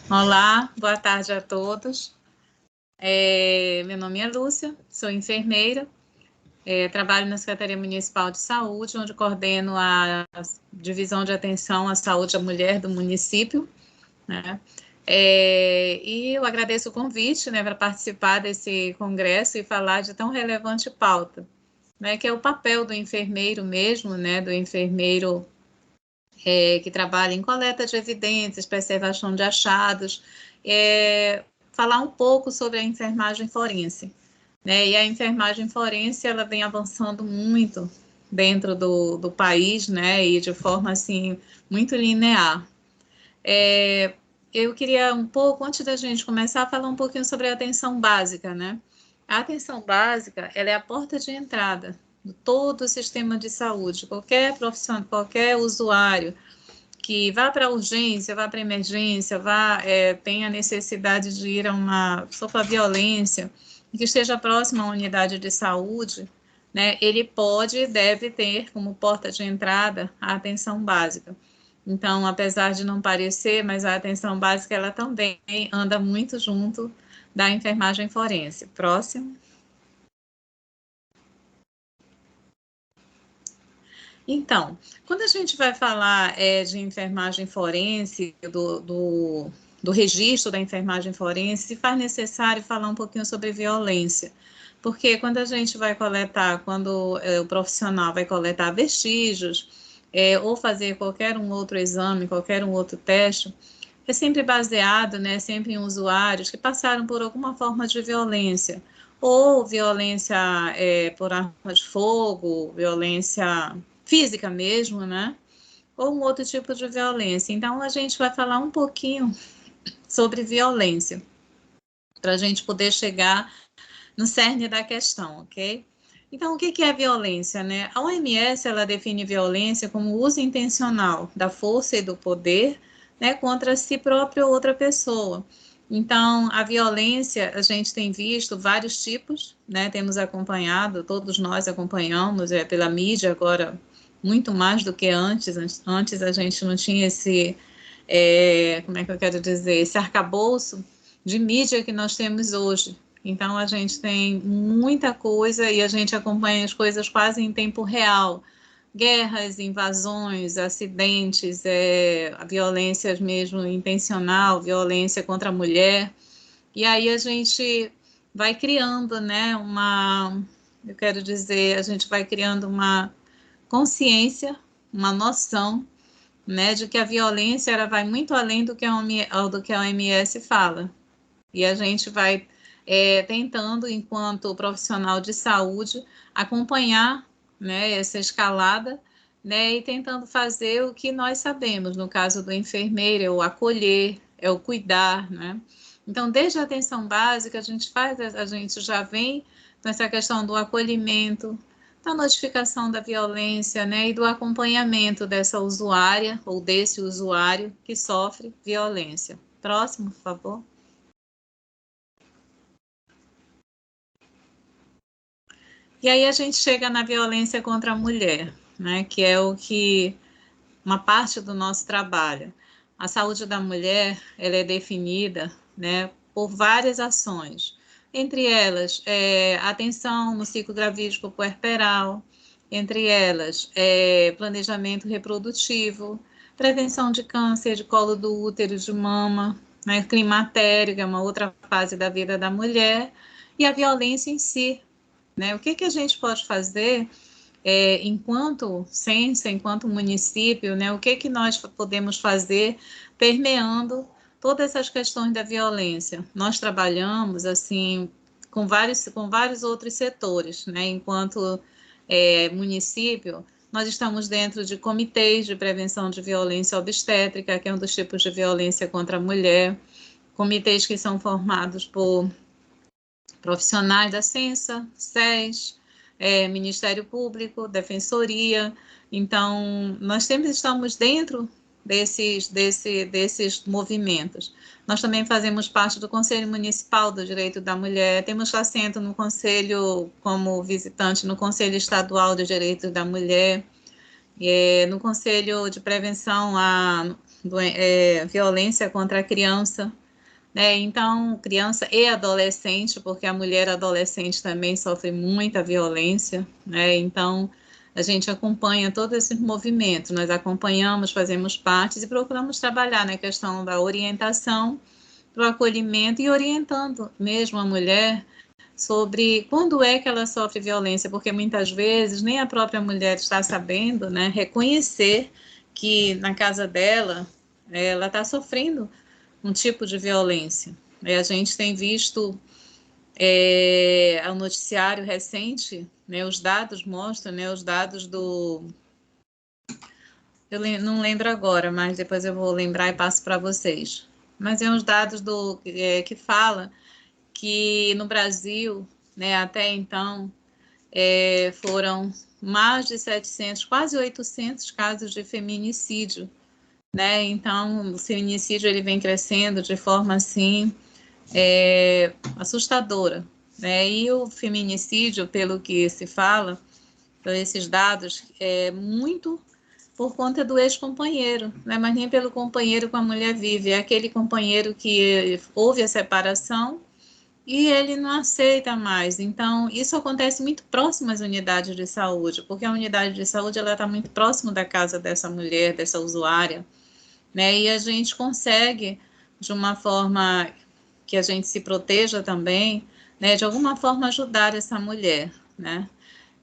Olá, boa tarde a todos. Meu nome é Lúcia, sou enfermeira, trabalho na Secretaria Municipal de Saúde, onde coordeno a Divisão de Atenção à Saúde da Mulher do município, né? E eu agradeço o convite, né, para participar desse congresso e falar de tão relevante pauta, né, que é o papel do enfermeiro mesmo, né, do enfermeiro que trabalha em coleta de evidências, preservação de achados, falar um pouco sobre a enfermagem forense, né? E a enfermagem forense ela vem avançando muito dentro do país, né? E de forma assim muito linear. Eu queria um pouco, antes da gente começar, a falar um pouquinho sobre a atenção básica, né? A atenção básica, ela é a porta de entrada de todo o sistema de saúde. Qualquer profissional, qualquer usuário que vá para a urgência, vá para a emergência, tenha necessidade de ir a sofra violência, que esteja próximo à unidade de saúde, né, ele pode e deve ter como porta de entrada a atenção básica. Então, apesar de não parecer, mas a atenção básica ela também anda muito junto da enfermagem forense. Próximo. Então, quando a gente vai falar de enfermagem forense, do registro da enfermagem forense, se faz necessário falar um pouquinho sobre violência. Porque quando a gente vai coletar, quando o profissional vai coletar vestígios, ou fazer qualquer um outro exame, qualquer um outro teste, é sempre baseado, né, sempre em usuários que passaram por alguma forma de violência, ou violência por arma de fogo, violência física mesmo, né? Ou um outro tipo de violência. Então, a gente vai falar um pouquinho sobre violência, para a gente poder chegar no cerne da questão, ok? Então, o que é violência, né? A OMS, ela define violência como o uso intencional da força e do poder, né, contra si própria ou outra pessoa. Então, a violência, a gente tem visto vários tipos, né? Temos acompanhado, todos nós acompanhamos, pela mídia agora, muito mais do que antes. Antes a gente não tinha como é que eu quero dizer, esse arcabouço de mídia que nós temos hoje. Então, a gente tem muita coisa e a gente acompanha as coisas quase em tempo real. Guerras, invasões, acidentes, a violência mesmo intencional, violência contra a mulher. E aí a gente vai criando, né, eu quero dizer, a gente vai criando uma consciência, uma noção, né, de que a violência ela vai muito além do que a OMS fala. E a gente vai tentando, enquanto profissional de saúde, acompanhar, né, essa escalada, né, e tentando fazer o que nós sabemos. No caso do enfermeiro, é o acolher, é o cuidar, né? Então, desde a atenção básica, a gente já vem com essa questão do acolhimento, da notificação da violência, né, e do acompanhamento dessa usuária ou desse usuário que sofre violência. Próximo, por favor. E aí a gente chega na violência contra a mulher, né, que é uma parte do nosso trabalho. A saúde da mulher, ela é definida, né, por várias ações, entre elas, atenção no ciclo gravídico puerperal, entre elas, planejamento reprodutivo, prevenção de câncer de colo do útero, de mama, né, climatério, que é uma outra fase da vida da mulher, e a violência em si, né? O que a gente pode fazer enquanto ciência, enquanto município, né? O que nós podemos fazer permeando todas essas questões da violência? Nós trabalhamos assim com vários outros setores, né? Enquanto município, nós estamos dentro de comitês de prevenção de violência obstétrica, que é um dos tipos de violência contra a mulher, comitês que são formados por profissionais da Censa, SES, Ministério Público, Defensoria. Então, nós sempre estamos dentro desses movimentos. Nós também fazemos parte do Conselho Municipal do Direito da Mulher, temos assento no Conselho, como visitante, no Conselho Estadual de Direitos da Mulher. no Conselho de Prevenção à Violência contra a Criança, né? Então, criança e adolescente, porque a mulher adolescente também sofre muita violência, né? Então, a gente acompanha todo esse movimento, nós acompanhamos, fazemos parte e procuramos trabalhar na questão da orientação, do acolhimento e orientando mesmo a mulher sobre quando é que ela sofre violência, porque muitas vezes nem a própria mulher está sabendo, né, reconhecer que na casa dela ela está sofrendo um tipo de violência. A gente tem visto o noticiário recente, né, os dados mostram, né, os dados do... Eu não lembro agora, mas depois eu vou lembrar e passo para vocês. Mas é uns dados que fala que no Brasil, né, até então, foram mais de 700, quase 800 casos de feminicídio, né? Então, o feminicídio ele vem crescendo de forma assim assustadora, né? E o feminicídio, pelo que se fala, por esses dados, é muito por conta do ex-companheiro, né? Mas nem pelo companheiro com a mulher vive, é aquele companheiro que houve a separação e ele não aceita mais. Então, isso acontece muito próximo às unidades de saúde, porque a unidade de saúde ela está muito próximo da casa dessa mulher, dessa usuária, né? E a gente consegue, de uma forma que a gente se proteja também, né? De alguma forma ajudar essa mulher, né?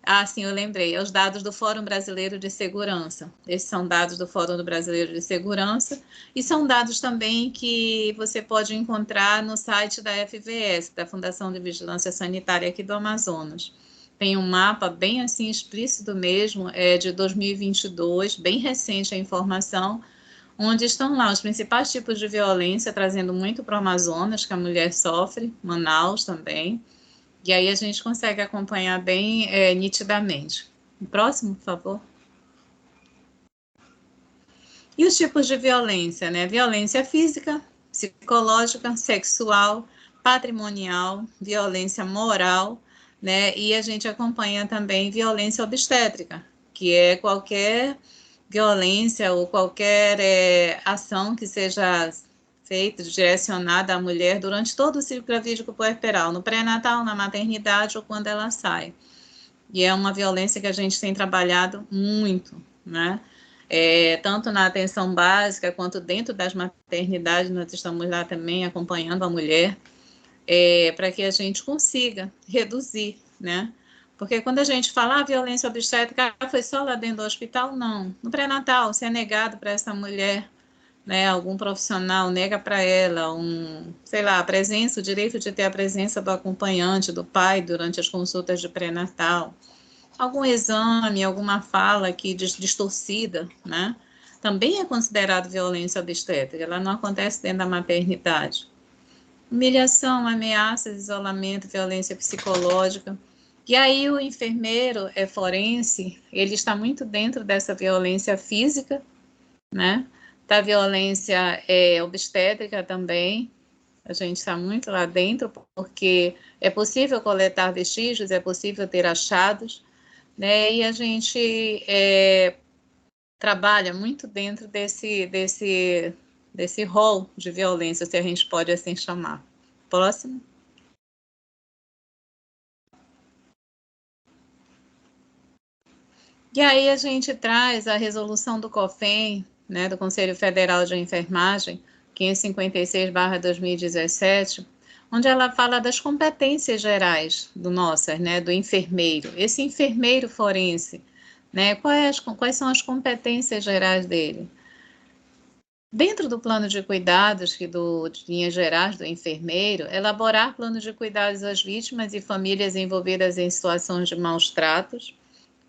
Ah, sim, eu lembrei. É os dados do Fórum Brasileiro de Segurança. Esses são dados do Fórum Brasileiro de Segurança e são dados também que você pode encontrar no site da FVS, da Fundação de Vigilância Sanitária aqui do Amazonas. Tem um mapa bem assim explícito mesmo, de 2022, bem recente a informação, onde estão lá os principais tipos de violência, trazendo muito para o Amazonas, que a mulher sofre, Manaus também. E aí a gente consegue acompanhar bem nitidamente. O próximo, por favor. E os tipos de violência, né? Violência física, psicológica, sexual, patrimonial, violência moral, né? E a gente acompanha também violência obstétrica, que é qualquer violência ou qualquer ação que seja feita, direcionada à mulher durante todo o ciclo gravídico puerperal, no pré-natal, na maternidade ou quando ela sai. E é uma violência que a gente tem trabalhado muito, né? Tanto na atenção básica quanto dentro das maternidades, nós estamos lá também acompanhando a mulher, para que a gente consiga reduzir, né? Porque quando a gente fala violência obstétrica, foi só lá dentro do hospital, não. No pré-natal, se é negado para essa mulher, né, algum profissional nega para ela sei lá, a presença, o direito de ter a presença do acompanhante, do pai, durante as consultas de pré-natal, algum exame, alguma fala que distorcida, né, também é considerado violência obstétrica, ela não acontece dentro da maternidade. Humilhação, ameaças, isolamento, violência psicológica. E aí o enfermeiro forense, ele está muito dentro dessa violência física, né? Da violência obstétrica também. A gente está muito lá dentro, porque é possível coletar vestígios, é possível ter achados, né? E a gente trabalha muito dentro desse rol de violência, se a gente pode assim chamar. Próximo. E aí a gente traz a resolução do COFEN, né, do Conselho Federal de Enfermagem, 556/2017, onde ela fala das competências gerais do nosso, né, do enfermeiro. Esse enfermeiro forense, né, quais são as competências gerais dele? Dentro do plano de cuidados, de linhas gerais do enfermeiro, elaborar planos de cuidados às vítimas e famílias envolvidas em situações de maus tratos,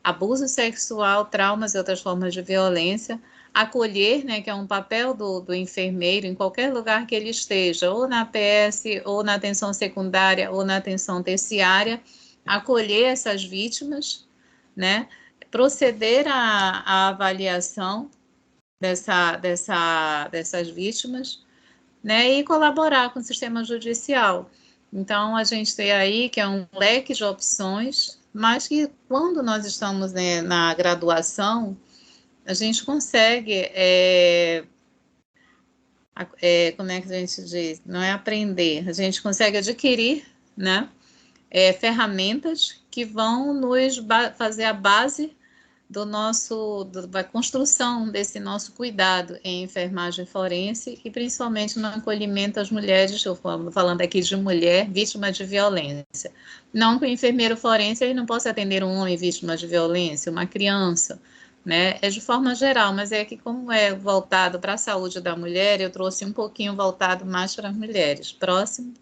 abuso sexual, traumas e outras formas de violência, acolher, né, que é um papel do enfermeiro em qualquer lugar que ele esteja, ou na PS, ou na atenção secundária, ou na atenção terciária, acolher essas vítimas, né, proceder à avaliação dessas vítimas, né, e colaborar com o sistema judicial. Então, a gente tem aí que é um leque de opções, mas que quando nós estamos, né, na graduação, a gente consegue, como é que a gente diz? Não é aprender, a gente consegue adquirir, né, ferramentas que vão nos fazer a base da construção desse nosso cuidado em enfermagem forense e principalmente no acolhimento às mulheres, eu falando aqui de mulher vítima de violência. Não que o enfermeiro forense ele não possa atender um homem vítima de violência, uma criança, né? É de forma geral, mas é que como é voltado para a saúde da mulher, eu trouxe um pouquinho voltado mais para as mulheres. Próximo.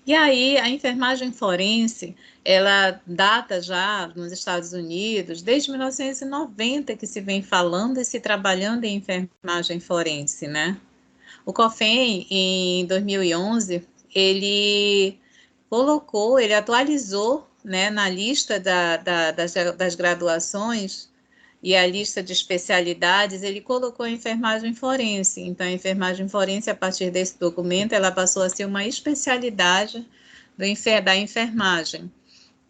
E aí, a enfermagem forense, ela data já nos Estados Unidos, desde 1990 que se vem falando e se trabalhando em enfermagem forense, né? O COFEN, em 2011, ele atualizou, né, na lista das graduações e a lista de especialidades, ele colocou a enfermagem forense. Então, a enfermagem forense, a partir desse documento, ela passou a ser uma especialidade da enfermagem.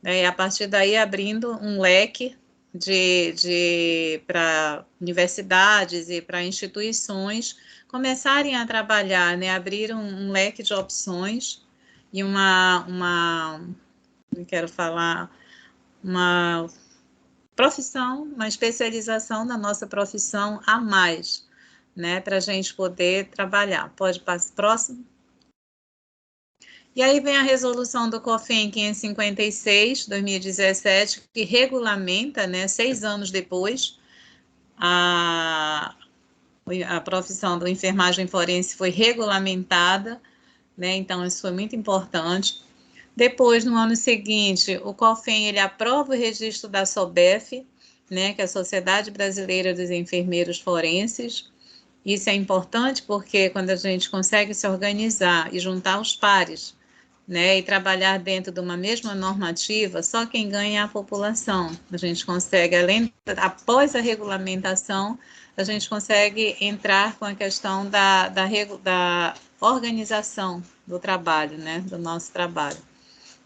E a partir daí, abrindo um leque para universidades e para instituições começarem a trabalhar, né, abrir um leque de opções e não quero falar, uma profissão, uma especialização na nossa profissão a mais, né, para a gente poder trabalhar. Pode passar próximo. E aí vem a resolução do COFEN 556, 2017, que regulamenta, né, 6 anos depois, a profissão da enfermagem forense foi regulamentada, né, então isso foi muito importante. Depois, no ano seguinte, o COFEN ele aprova o registro da SOBEF, né, que é a Sociedade Brasileira dos Enfermeiros Forenses. Isso é importante porque quando a gente consegue se organizar e juntar os pares, né, e trabalhar dentro de uma mesma normativa, só quem ganha é a população. A gente consegue, após a regulamentação, a gente consegue entrar com a questão da organização do trabalho, né, do nosso trabalho.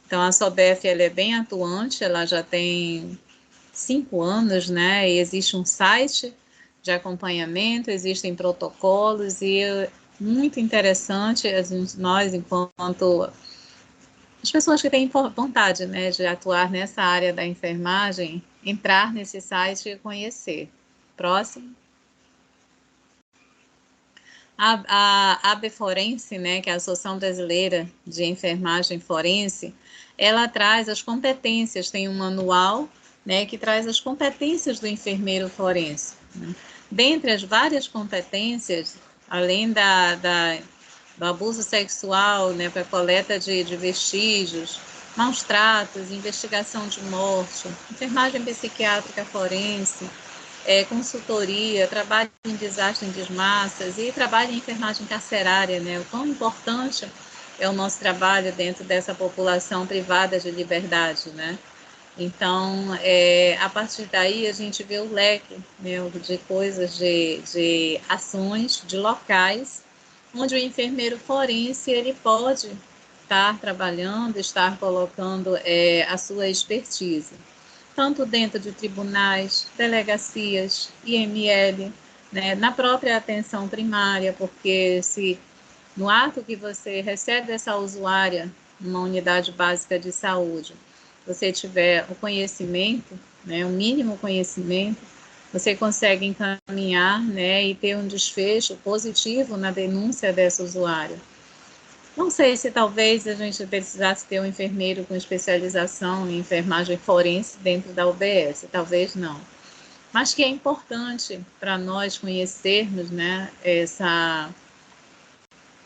Então, a SOBEF ela é bem atuante, ela já tem 5 anos, né? E existe um site de acompanhamento, existem protocolos e é muito interessante nós, enquanto as pessoas que têm vontade, né, de atuar nessa área da enfermagem, entrar nesse site e conhecer. Próximo. A AB Forense, né, que é a Associação Brasileira de Enfermagem Forense, ela traz as competências, tem um manual, né, que traz as competências do enfermeiro forense. Né? Dentre as várias competências, além do abuso sexual, né, para coleta de vestígios, maus tratos, investigação de morte, enfermagem psiquiátrica forense, consultoria, trabalho em desastre em desmassas e trabalho em enfermagem carcerária, né? O quão importante é o nosso trabalho dentro dessa população privada de liberdade, né? Então, a partir daí a gente vê o leque, né, de coisas, de ações, de locais, onde o enfermeiro forense ele pode estar trabalhando, estar colocando a sua expertise tanto dentro de tribunais, delegacias, IML, né, na própria atenção primária, porque se no ato que você recebe essa usuária numa unidade básica de saúde, você tiver o conhecimento, né, o mínimo conhecimento, você consegue encaminhar, né, e ter um desfecho positivo na denúncia dessa usuária. Não sei se talvez a gente precisasse ter um enfermeiro com especialização em enfermagem forense dentro da UBS, talvez não. Mas que é importante para nós conhecermos, né,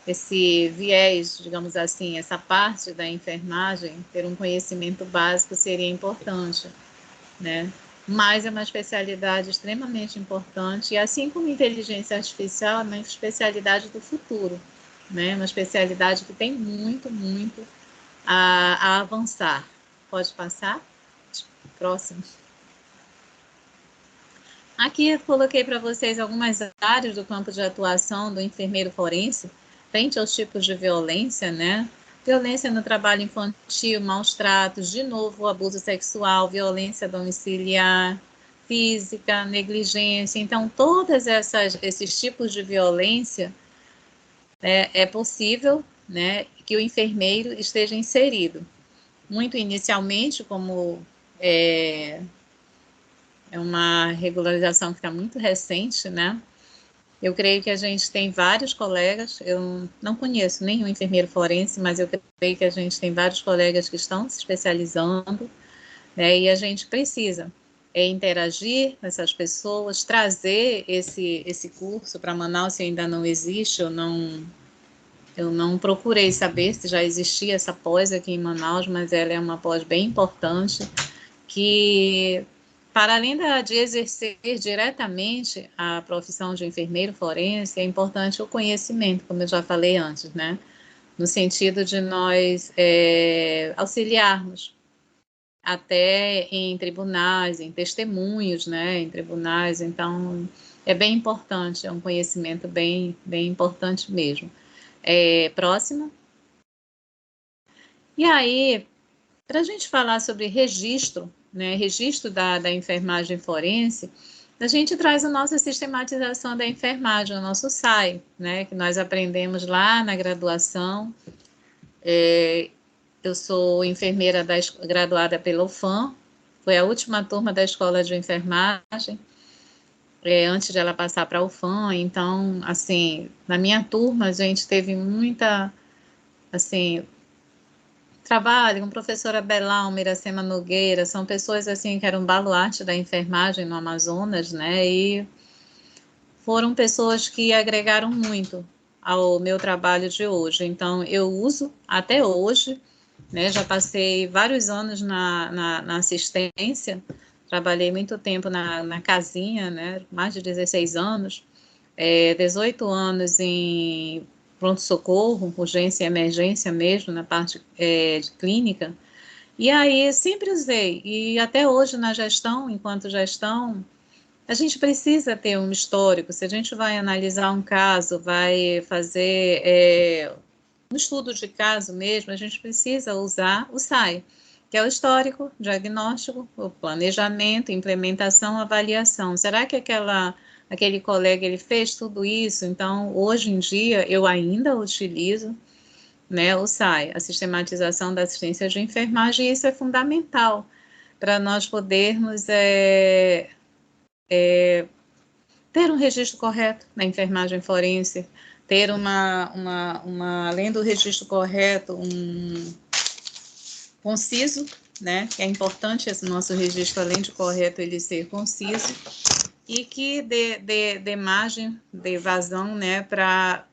esse viés, digamos assim, essa parte da enfermagem, ter um conhecimento básico seria importante, né? Mas é uma especialidade extremamente importante, e assim como inteligência artificial, é uma especialidade do futuro, né? Uma especialidade que tem muito, muito a avançar. Pode passar? Próximo. Aqui eu coloquei para vocês algumas áreas do campo de atuação do enfermeiro forense, frente aos tipos de violência, né? violência no trabalho infantil, maus tratos, de novo, abuso sexual, violência domiciliar, física, negligência. Então, todos esses tipos de violência é possível, né, que o enfermeiro esteja inserido. Muito inicialmente, como é uma regularização que está muito recente, né? Eu creio que a gente tem vários colegas, eu não conheço nenhum enfermeiro forense, mas eu creio que a gente tem vários colegas que estão se especializando, né, e a gente precisa interagir com essas pessoas, trazer esse curso para Manaus, se ainda não existe, eu não procurei saber se já existia essa pós aqui em Manaus, mas ela é uma pós bem importante, que para além de exercer diretamente a profissão de enfermeiro forense, é importante o conhecimento, como eu já falei antes, né? No sentido de nós auxiliarmos até em tribunais, em testemunhos, né? Em tribunais, então é bem importante, é um conhecimento bem importante mesmo. Próximo. E aí, para a gente falar sobre registro, né, registro da enfermagem forense, a gente traz a nossa sistematização da enfermagem, o nosso SAI, né, que nós aprendemos lá na graduação. Eu sou enfermeira graduada pela UFAM, foi a última turma da escola de enfermagem, antes de ela passar para a UFAM. Então, assim, na minha turma, a gente teve muita, assim, trabalho com a professora Belalma, Iracema Nogueira, são pessoas assim que eram baluarte da enfermagem no Amazonas, né, e foram pessoas que agregaram muito ao meu trabalho de hoje. Então, eu uso até hoje, né, já passei vários anos na assistência, trabalhei muito tempo na casinha, né, mais de 16 anos, 18 anos em pronto-socorro, urgência e emergência mesmo, na parte de clínica, e aí sempre usei, e até hoje na gestão, enquanto gestão, a gente precisa ter um histórico. Se a gente vai analisar um caso, vai fazer um estudo de caso mesmo, a gente precisa usar o SAI, que é o histórico, diagnóstico, o planejamento, implementação, avaliação. Será que aquele colega ele fez tudo isso? Então, hoje em dia, eu ainda utilizo, né, o SAI, a sistematização da assistência de enfermagem, e isso é fundamental para nós podermos ter um registro correto na enfermagem forense, ter além do registro correto, um conciso, né, que é importante esse nosso registro, além de correto, ele ser conciso, e que dê margem, dê vazão, né, para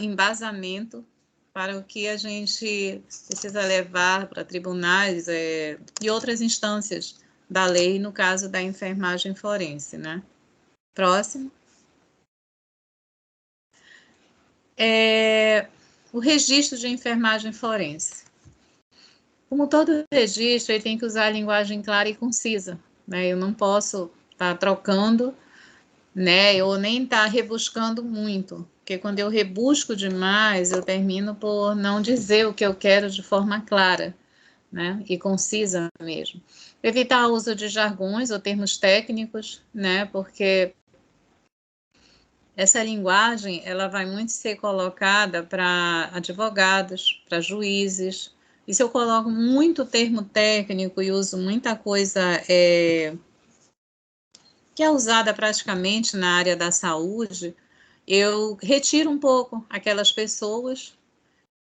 embasamento para o que a gente precisa levar para tribunais e outras instâncias da lei, no caso da enfermagem forense, né? Próximo. O registro de enfermagem forense. Como todo registro, ele tem que usar a linguagem clara e concisa, né? Eu não posso estar trocando, né? Ou nem estar rebuscando muito, porque quando eu rebusco demais, eu termino por não dizer o que eu quero de forma clara, né? E concisa mesmo. Evitar o uso de jargões ou termos técnicos, né? Porque essa linguagem, ela vai muito ser colocada para advogados, para juízes, e se eu coloco muito termo técnico e uso muita coisa que é usada praticamente na área da saúde, eu retiro um pouco aquelas pessoas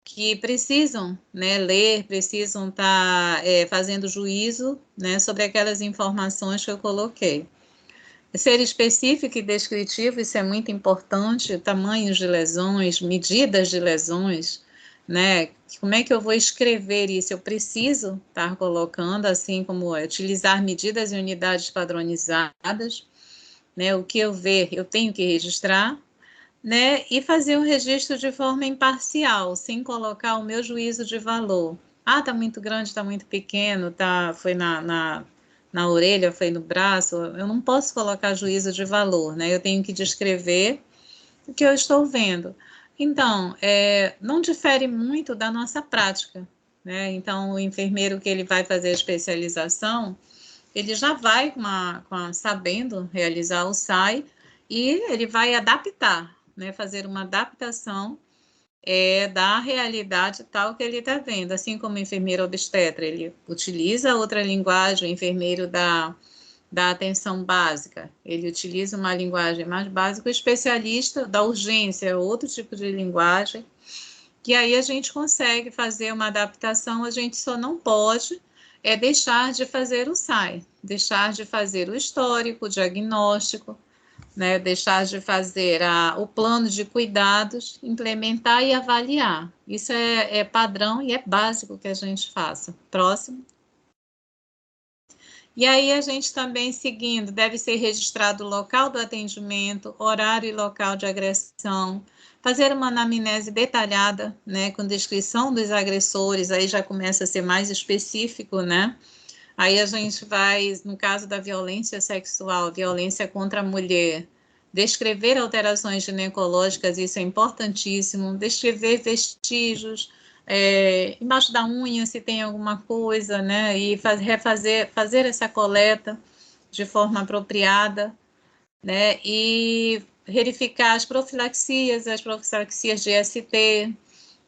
que precisam, né, ler, precisam estar fazendo juízo, né, sobre aquelas informações que eu coloquei. Ser específico e descritivo, isso é muito importante, tamanhos de lesões, medidas de lesões, né? Como é que eu vou escrever isso? Eu preciso estar colocando, assim como utilizar medidas e unidades padronizadas, né? O que eu ver, eu tenho que registrar, né? E fazer um registro de forma imparcial, sem colocar o meu juízo de valor. Ah, tá muito grande, tá muito pequeno, foi na orelha, foi no braço. Eu não posso colocar juízo de valor, né? Eu tenho que descrever o que eu estou vendo. Então, não difere muito da nossa prática, né? Então, o enfermeiro que ele vai fazer a especialização, ele já vai sabendo realizar o SAI e ele vai adaptar, né? Fazer uma adaptação da realidade tal que ele está vendo. Assim como o enfermeiro obstetra, ele utiliza outra linguagem, o enfermeiro da atenção básica, ele utiliza uma linguagem mais básica, o especialista da urgência, outro tipo de linguagem, que aí a gente consegue fazer uma adaptação, a gente só não pode deixar de fazer o SAI, deixar de fazer o histórico, o diagnóstico, né, deixar de fazer o plano de cuidados, implementar e avaliar. Isso é padrão e é básico que a gente faça. Próximo. E aí a gente também seguindo, deve ser registrado o local do atendimento, horário e local de agressão, fazer uma anamnese detalhada, né, com descrição dos agressores, aí já começa a ser mais específico, né? Aí a gente vai, no caso da violência sexual, violência contra a mulher, descrever alterações ginecológicas, isso é importantíssimo, descrever vestígios, embaixo da unha se tem alguma coisa, né, e fazer essa coleta de forma apropriada, né, e verificar as profilaxias de ST,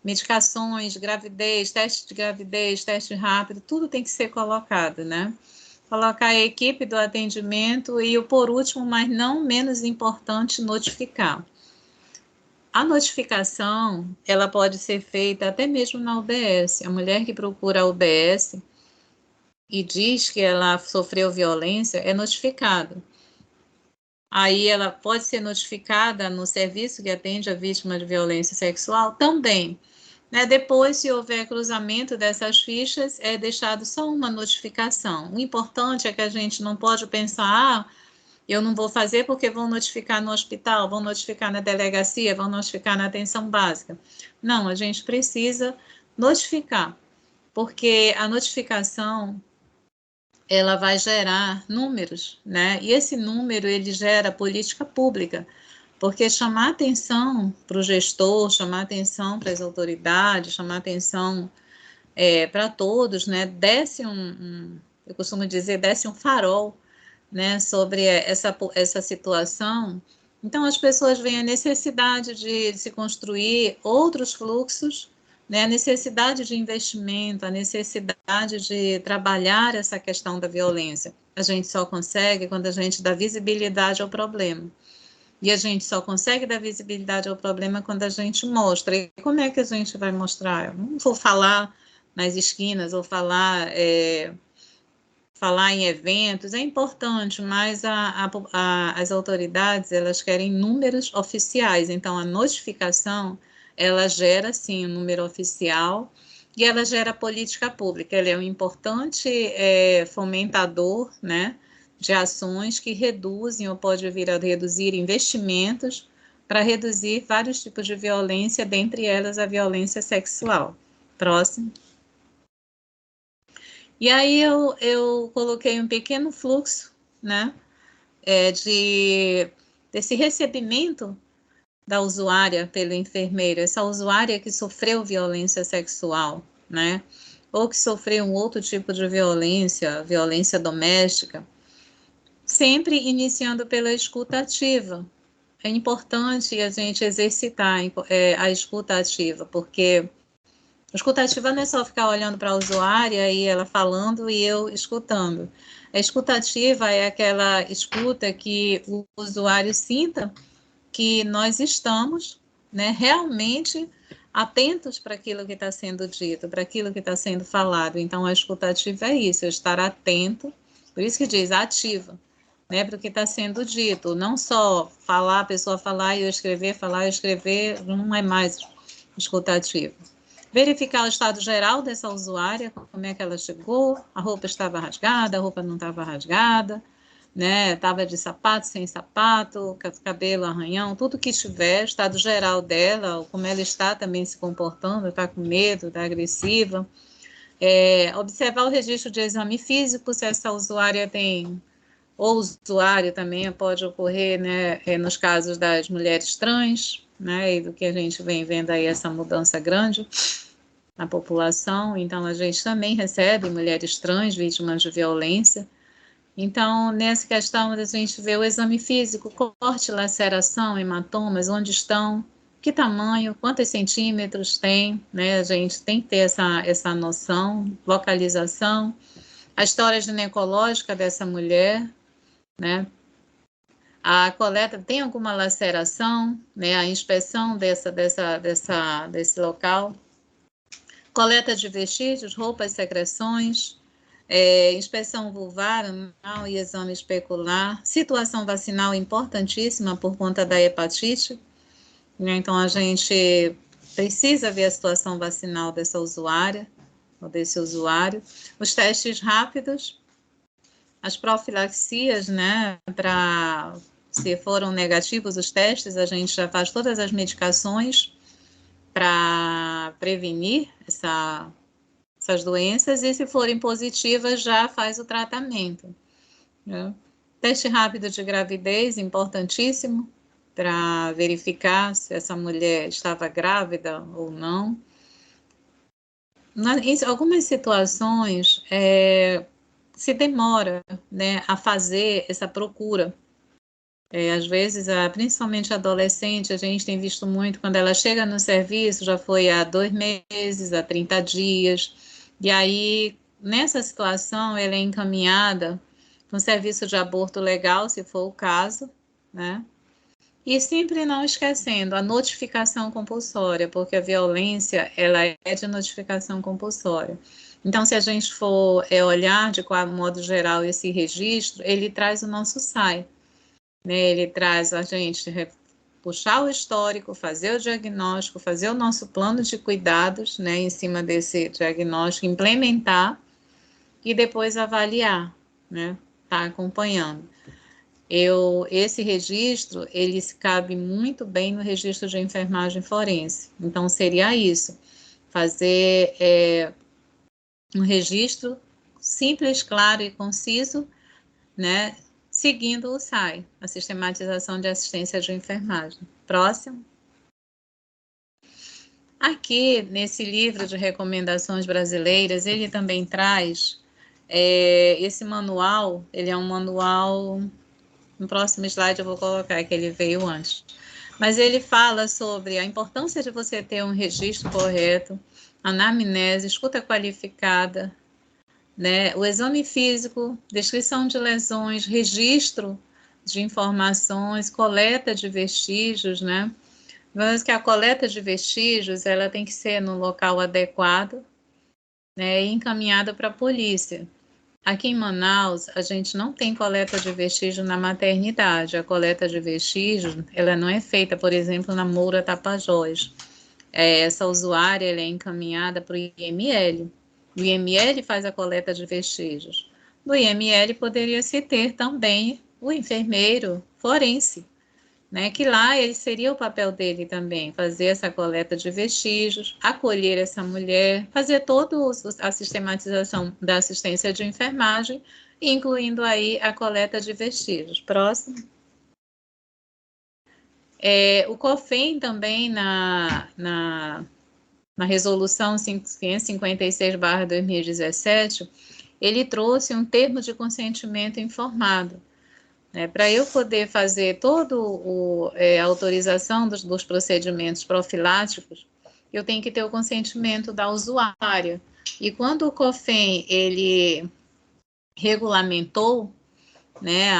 medicações, gravidez, teste rápido, tudo tem que ser colocado, né? Colocar a equipe do atendimento e, por último, mas não menos importante, notificar. A notificação, ela pode ser feita até mesmo na UBS. A mulher que procura a UBS e diz que ela sofreu violência, é notificada. Aí ela pode ser notificada no serviço que atende a vítima de violência sexual também. Né? Depois, se houver cruzamento dessas fichas, é deixado só uma notificação. O importante é que a gente não pode pensar, eu não vou fazer porque vão notificar no hospital, vão notificar na delegacia, vão notificar na atenção básica. Não, a gente precisa notificar, porque a notificação ela vai gerar números, né? E esse número ele gera política pública, porque chamar atenção para o gestor, chamar atenção para as autoridades, chamar atenção para todos, né? Eu costumo dizer, desce um farol, né? Sobre essa situação. Então as pessoas veem a necessidade de se construir outros fluxos, né, a necessidade de investimento, a necessidade de trabalhar essa questão da violência. A gente só consegue quando a gente dá visibilidade ao problema. E a gente só consegue dar visibilidade ao problema quando a gente mostra. E como é que a gente vai mostrar? Eu não vou falar nas esquinas, ou falar em eventos, é importante, mas as autoridades, elas querem números oficiais, então a notificação, ela gera, sim, um número oficial, e ela gera política pública, ela é um importante fomentador, né, de ações que reduzem ou pode vir a reduzir investimentos para reduzir vários tipos de violência, dentre elas a violência sexual. Próximo. E aí eu coloquei um pequeno fluxo, né, desse recebimento da usuária pelo enfermeiro, essa usuária que sofreu violência sexual, né, ou que sofreu um outro tipo de violência doméstica, sempre iniciando pela escuta ativa. É importante a gente exercitar a escuta ativa, porque a escuta ativa não é só ficar olhando para a usuária e ela falando e eu escutando. A escuta ativa é aquela escuta que o usuário sinta que nós estamos, né, realmente atentos para aquilo que está sendo dito, para aquilo que está sendo falado. Então, a escuta ativa é isso, estar atento, por isso que diz ativa, né, para o que está sendo dito. Não só falar, a pessoa falar e eu escrever, não é mais escuta ativa. Verificar o estado geral dessa usuária, como é que ela chegou, a roupa estava rasgada, a roupa não estava rasgada, né, estava de sapato, sem sapato, cabelo, arranhão, tudo que estiver, estado geral dela, como ela está também se comportando, está com medo, está agressiva. Observar o registro de exame físico, se essa usuária tem, ou usuário também pode ocorrer, né, nos casos das mulheres trans, né, e do que a gente vem vendo aí, essa mudança grande na população. Então, a gente também recebe mulheres trans vítimas de violência. Então, nessa questão, a gente vê o exame físico, corte, laceração, hematomas, onde estão, que tamanho, quantos centímetros tem, né? A gente tem que ter essa noção, localização, a história ginecológica dessa mulher, né? A coleta tem alguma laceração, né? A inspeção desse local, coleta de vestígios, roupas, secreções, inspeção vulvar, anal e exame especular, situação vacinal importantíssima por conta da hepatite, né? Então a gente precisa ver a situação vacinal dessa usuária, ou desse usuário, os testes rápidos, as profilaxias, né, se foram negativos os testes, a gente já faz todas as medicações para prevenir essas doenças, e se forem positivas, já faz o tratamento, né? Teste rápido de gravidez, importantíssimo, para verificar se essa mulher estava grávida ou não. Em algumas situações, se demora, né, a fazer essa procura. Às vezes, principalmente adolescente, a gente tem visto muito, quando ela chega no serviço, já foi há 2 meses, há 30 dias, e aí, nessa situação, ela é encaminhada para um serviço de aborto legal, se for o caso, né? E sempre não esquecendo a notificação compulsória, porque a violência, ela é de notificação compulsória. Então, se a gente for olhar de qual modo geral esse registro, ele traz o nosso SAI, né? Ele traz a gente puxar o histórico, fazer o diagnóstico, fazer o nosso plano de cuidados, né, em cima desse diagnóstico, implementar e depois avaliar, né, tá acompanhando. Esse registro, ele se cabe muito bem no registro de enfermagem forense. Então, seria isso, fazer um registro simples, claro e conciso, né, seguindo o SAI, a Sistematização de Assistência de Enfermagem. Próximo. Aqui, nesse livro de recomendações brasileiras, ele também traz esse manual, ele é um manual, no próximo slide eu vou colocar que ele veio antes, mas ele fala sobre a importância de você ter um registro correto, anamnese, escuta qualificada, né, o exame físico, descrição de lesões, registro de informações, coleta de vestígios, né? Mas que a coleta de vestígios, ela tem que ser no local adequado, né, e encaminhada para a polícia. Aqui em Manaus, a gente não tem coleta de vestígios na maternidade. A coleta de vestígios, ela não é feita, por exemplo, na Moura Tapajós. Essa usuária, ela é encaminhada para o IML. O IML faz a coleta de vestígios. No IML poderia se ter também o enfermeiro forense, né, que lá ele seria o papel dele também, fazer essa coleta de vestígios, acolher essa mulher, fazer toda a sistematização da assistência de enfermagem, incluindo aí a coleta de vestígios. Próximo. O COFEM também, na resolução 556/2017, ele trouxe um termo de consentimento informado, para eu poder fazer toda a autorização dos procedimentos profiláticos, eu tenho que ter o consentimento da usuária. E quando o COFEM, ele regulamentou, né,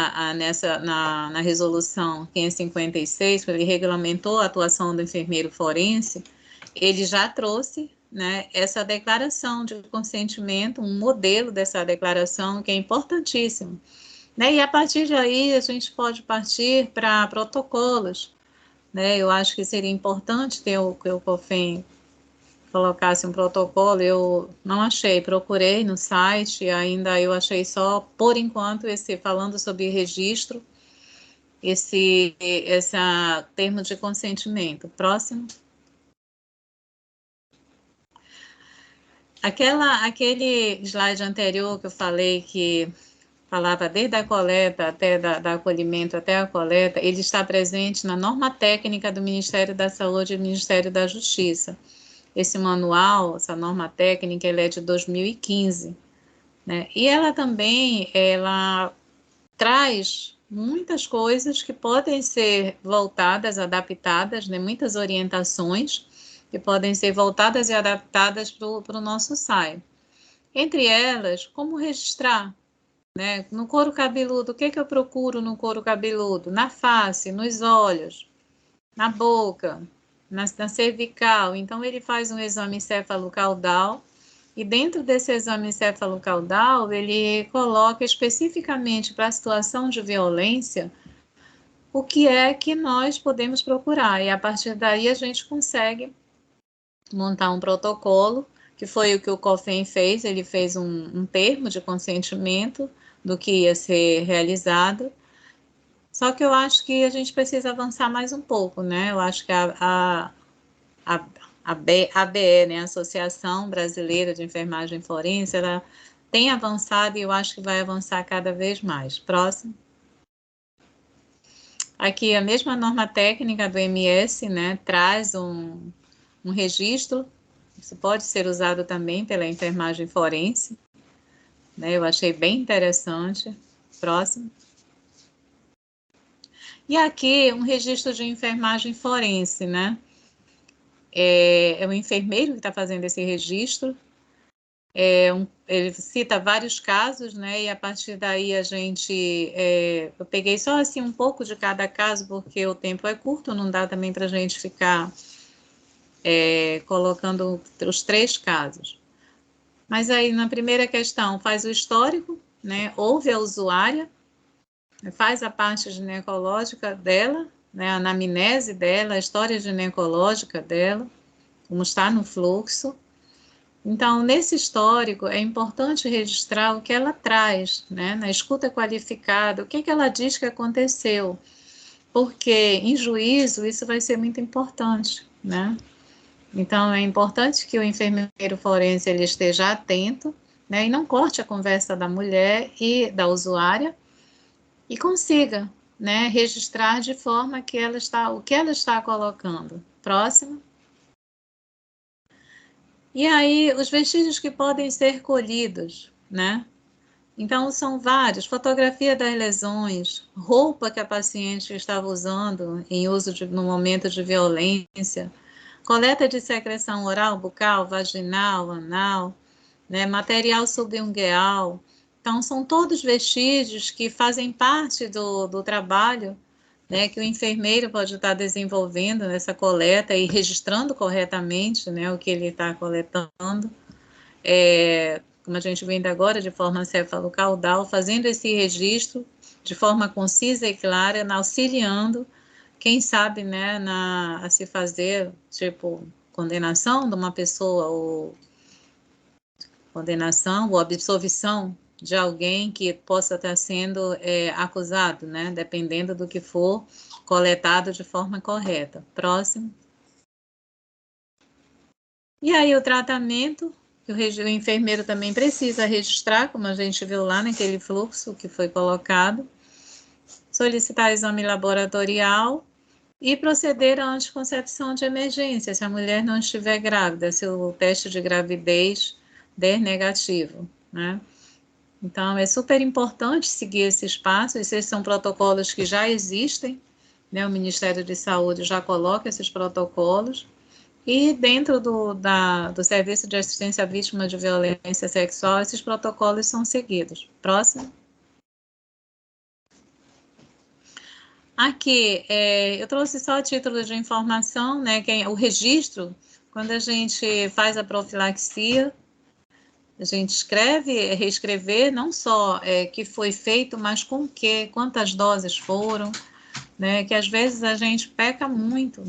na resolução 556, ele regulamentou a atuação do enfermeiro forense, ele já trouxe, né, essa declaração de consentimento, um modelo dessa declaração que é importantíssimo, né? E a partir daí a gente pode partir para protocolos, né? Eu acho que seria importante que o COFEM colocasse um protocolo. Eu não achei, procurei no site, ainda eu achei só, por enquanto, falando sobre registro, esse termo de consentimento. Próximo. Aquele slide anterior que eu falei que falava desde a coleta até da acolhimento até a coleta, ele está presente na norma técnica do Ministério da Saúde e do Ministério da Justiça. Esse manual, essa norma técnica, ela é de 2015, né? E ela também, ela traz muitas coisas que podem ser voltadas, adaptadas, né? Muitas orientações que podem ser voltadas e adaptadas para o nosso SAI. Entre elas, como registrar, né? No couro cabeludo, o que eu procuro no couro cabeludo? Na face, nos olhos, na boca, na cervical. Então, ele faz um exame encefalocaudal e dentro desse exame encefalocaudal, ele coloca especificamente para a situação de violência o que é que nós podemos procurar. E a partir daí a gente consegue montar um protocolo, que foi o que o COFEM fez. Ele fez um termo de consentimento do que ia ser realizado. Só que eu acho que a gente precisa avançar mais um pouco, né? Eu acho que a ABE, né, a Associação Brasileira de Enfermagem Forense, ela tem avançado e eu acho que vai avançar cada vez mais. Próximo. Aqui a mesma norma técnica do MS, né, traz um registro, isso pode ser usado também pela enfermagem forense, né, eu achei bem interessante. Próximo. E aqui um registro de enfermagem forense, né, é o enfermeiro que está fazendo esse registro. Ele cita vários casos, né? E a partir daí eu peguei só assim um pouco de cada caso, porque o tempo é curto, não dá também para a gente ficar colocando os 3 casos. Mas aí na primeira questão faz o histórico, né? Ouve a usuária, faz a parte ginecológica dela, né? A anamnese dela, a história ginecológica dela, como está no fluxo. Então, nesse histórico, é importante registrar o que ela traz, né? Na escuta qualificada, o que ela diz que aconteceu, porque em juízo isso vai ser muito importante, né? Então, é importante que o enfermeiro forense ele esteja atento, né? E não corte a conversa da mulher e da usuária e consiga, né? Registrar de forma que o que ela está colocando. Próximo. E aí, os vestígios que podem ser colhidos, né? Então, são vários: fotografia das lesões, roupa que a paciente estava usando no momento de violência, coleta de secreção oral, bucal, vaginal, anal, né? Material subungueal. Então, são todos vestígios que fazem parte do trabalho, né, que o enfermeiro pode estar desenvolvendo nessa coleta e registrando corretamente, né, o que ele está coletando, como a gente vê ainda agora, de forma cefalocaudal, fazendo esse registro de forma concisa e clara, auxiliando, quem sabe, né, a se fazer, tipo, condenação de uma pessoa, ou condenação ou absolvição de alguém que possa estar sendo acusado, né, dependendo do que for coletado de forma correta. Próximo. E aí o tratamento, que o enfermeiro também precisa registrar, como a gente viu lá naquele fluxo que foi colocado, solicitar exame laboratorial e proceder à anticoncepção de emergência, se a mulher não estiver grávida, se o teste de gravidez der negativo, né? Então, é super importante seguir esses passos. Esses são protocolos que já existem, né? O Ministério de Saúde já coloca esses protocolos. E dentro do Serviço de Assistência à Vítima de Violência Sexual, esses protocolos são seguidos. Próximo. Aqui, eu trouxe só a título de informação, né? O registro, quando a gente faz a profilaxia, a gente escreve, reescrever, não só que foi feito, mas com que, quantas doses foram, né? Que às vezes a gente peca muito.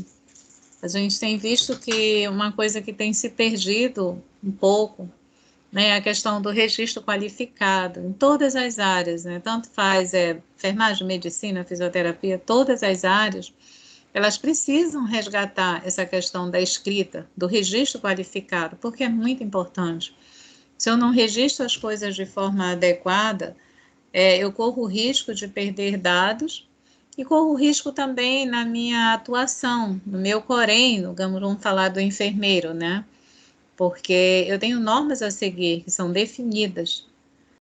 A gente tem visto que uma coisa que tem se perdido um pouco, né? É a questão do registro qualificado, em todas as áreas, né? Tanto faz enfermagem, medicina, fisioterapia, todas as áreas, elas precisam resgatar essa questão da escrita, do registro qualificado, porque é muito importante. Se eu não registro as coisas de forma adequada, eu corro o risco de perder dados e corro o risco também na minha atuação, no meu corém, vamos falar do enfermeiro, né? Porque eu tenho normas a seguir que são definidas.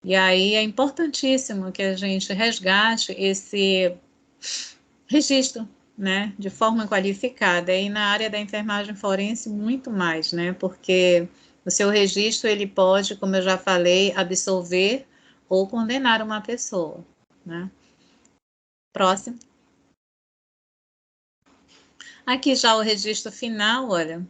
E aí é importantíssimo que a gente resgate esse registro, né, de forma qualificada. E na área da enfermagem forense, muito mais, né? Porque o seu registro, ele pode, como eu já falei, absolver ou condenar uma pessoa, né? Próximo. Aqui já o registro final, olha.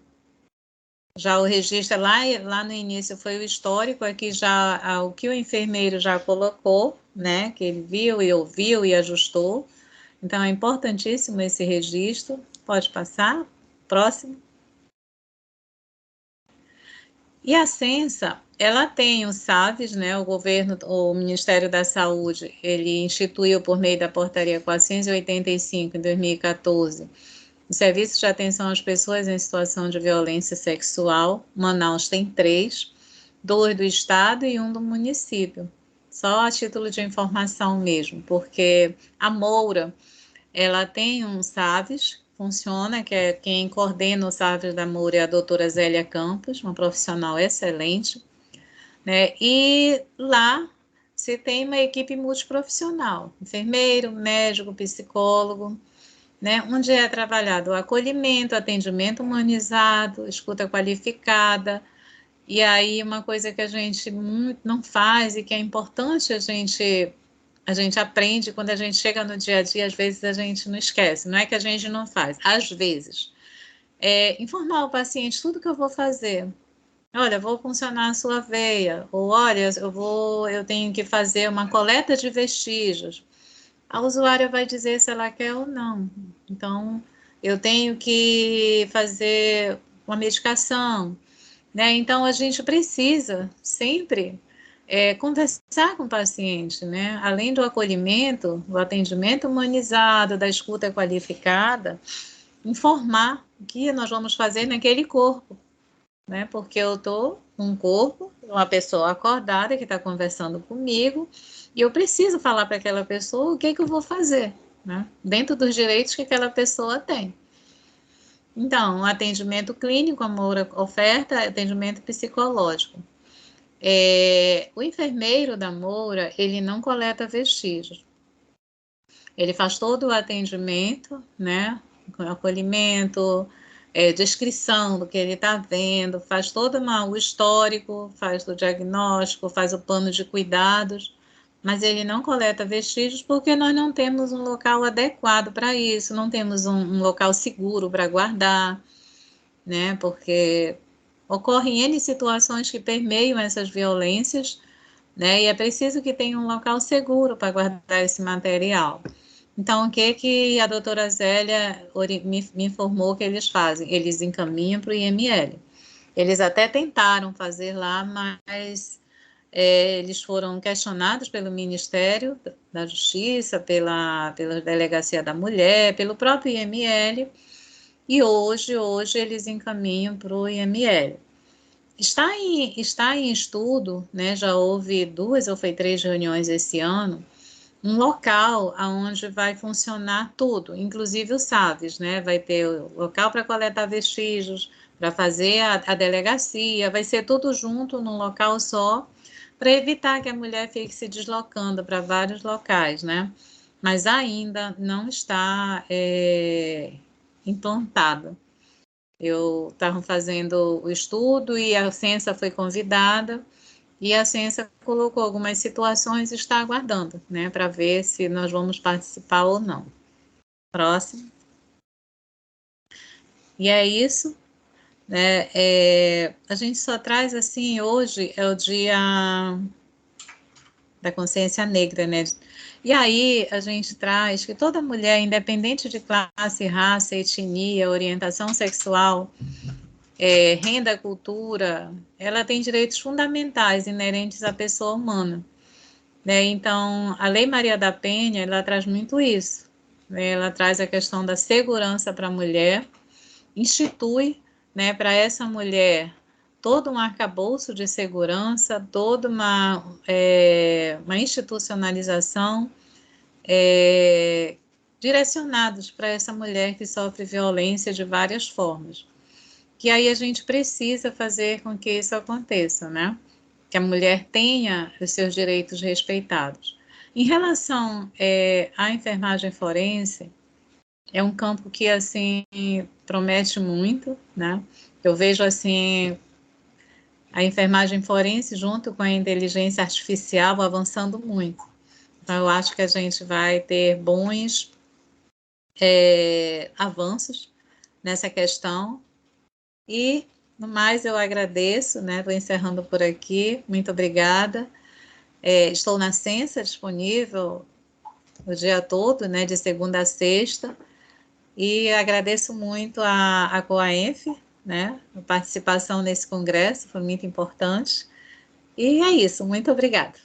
Já o registro lá no início foi o histórico, aqui já o que o enfermeiro já colocou, né? Que ele viu e ouviu e ajustou. Então é importantíssimo esse registro. Pode passar. Próximo. E a Censa, ela tem o SAVES, né? O governo, o Ministério da Saúde, ele instituiu por meio da portaria 485 em 2014 o serviço de atenção às pessoas em situação de violência sexual. Manaus tem 3, 2 do estado e 1 do município. Só a título de informação mesmo, porque a Moura, ela tem um SAVES, funciona, que é quem coordena o SAVES da Moura é a doutora Zélia Campos, uma profissional excelente, né? E lá se tem uma equipe multiprofissional, enfermeiro, médico, psicólogo, né, onde é trabalhado o acolhimento, atendimento humanizado, escuta qualificada, e aí uma coisa que a gente muito não faz e que é importante a gente aprende quando a gente chega no dia a dia, às vezes a gente não esquece, não é que a gente não faz, às vezes, informar o paciente tudo que eu vou fazer. Olha, vou funcionar a sua veia, ou olha, eu tenho que fazer uma coleta de vestígios. A usuária vai dizer se ela quer ou não. Então, eu tenho que fazer uma medicação, né? Então, a gente precisa sempre conversar com o paciente, né? Além do acolhimento, do atendimento humanizado, da escuta qualificada, informar o que nós vamos fazer naquele corpo, né? Porque eu estou num corpo, uma pessoa acordada que está conversando comigo, e eu preciso falar para aquela pessoa o que eu vou fazer, né? Dentro dos direitos que aquela pessoa tem. Então, atendimento clínico, a Moura oferta atendimento psicológico. O enfermeiro da Moura, ele não coleta vestígios. Ele faz todo o atendimento, né? Acolhimento, descrição do que ele está vendo, faz todo o histórico, faz o diagnóstico, faz o plano de cuidados, mas ele não coleta vestígios porque nós não temos um local adequado para isso, não temos um local seguro para guardar, né? Porque ocorrem N situações que permeiam essas violências, né? E é preciso que tenha um local seguro para guardar esse material. Então, o que a doutora Zélia me informou que eles fazem? Eles encaminham para o IML. Eles até tentaram fazer lá, mas eles foram questionados pelo Ministério da Justiça, pela Delegacia da Mulher, pelo próprio IML, e hoje eles encaminham para o IML. Está em estudo, né, já houve 2 ou foi 3 reuniões esse ano, um local onde vai funcionar tudo, inclusive o SAVES, né? Vai ter o local para coletar vestígios, para fazer a delegacia, vai ser tudo junto num local só, para evitar que a mulher fique se deslocando para vários locais, né? Mas ainda não está implantado. Eu estava fazendo o estudo e a Censa foi convidada, e a ciência colocou algumas situações e está aguardando, né, para ver se nós vamos participar ou não. Próximo. E é isso, né? A gente só traz assim, hoje é o dia da consciência negra, né? E aí a gente traz que toda mulher, independente de classe, raça, etnia, orientação sexual, renda, cultura, ela tem direitos fundamentais inerentes à pessoa humana. Né? Então, a Lei Maria da Penha, ela traz muito isso. Né? Ela traz a questão da segurança para a mulher, institui, né, para essa mulher todo um arcabouço de segurança, toda uma institucionalização direcionados para essa mulher que sofre violência de várias formas. Que aí a gente precisa fazer com que isso aconteça, né? Que a mulher tenha os seus direitos respeitados. Em relação à enfermagem forense, é um campo que, assim, promete muito, né? Eu vejo, assim, a enfermagem forense junto com a inteligência artificial avançando muito. Então, eu acho que a gente vai ter bons avanços nessa questão. E, no mais, eu agradeço, né? Vou encerrando por aqui. Muito obrigada. Estou na Ciência disponível o dia todo, né? De segunda a sexta. E agradeço muito a Coaenf, né? A participação nesse congresso foi muito importante. E é isso. Muito obrigada.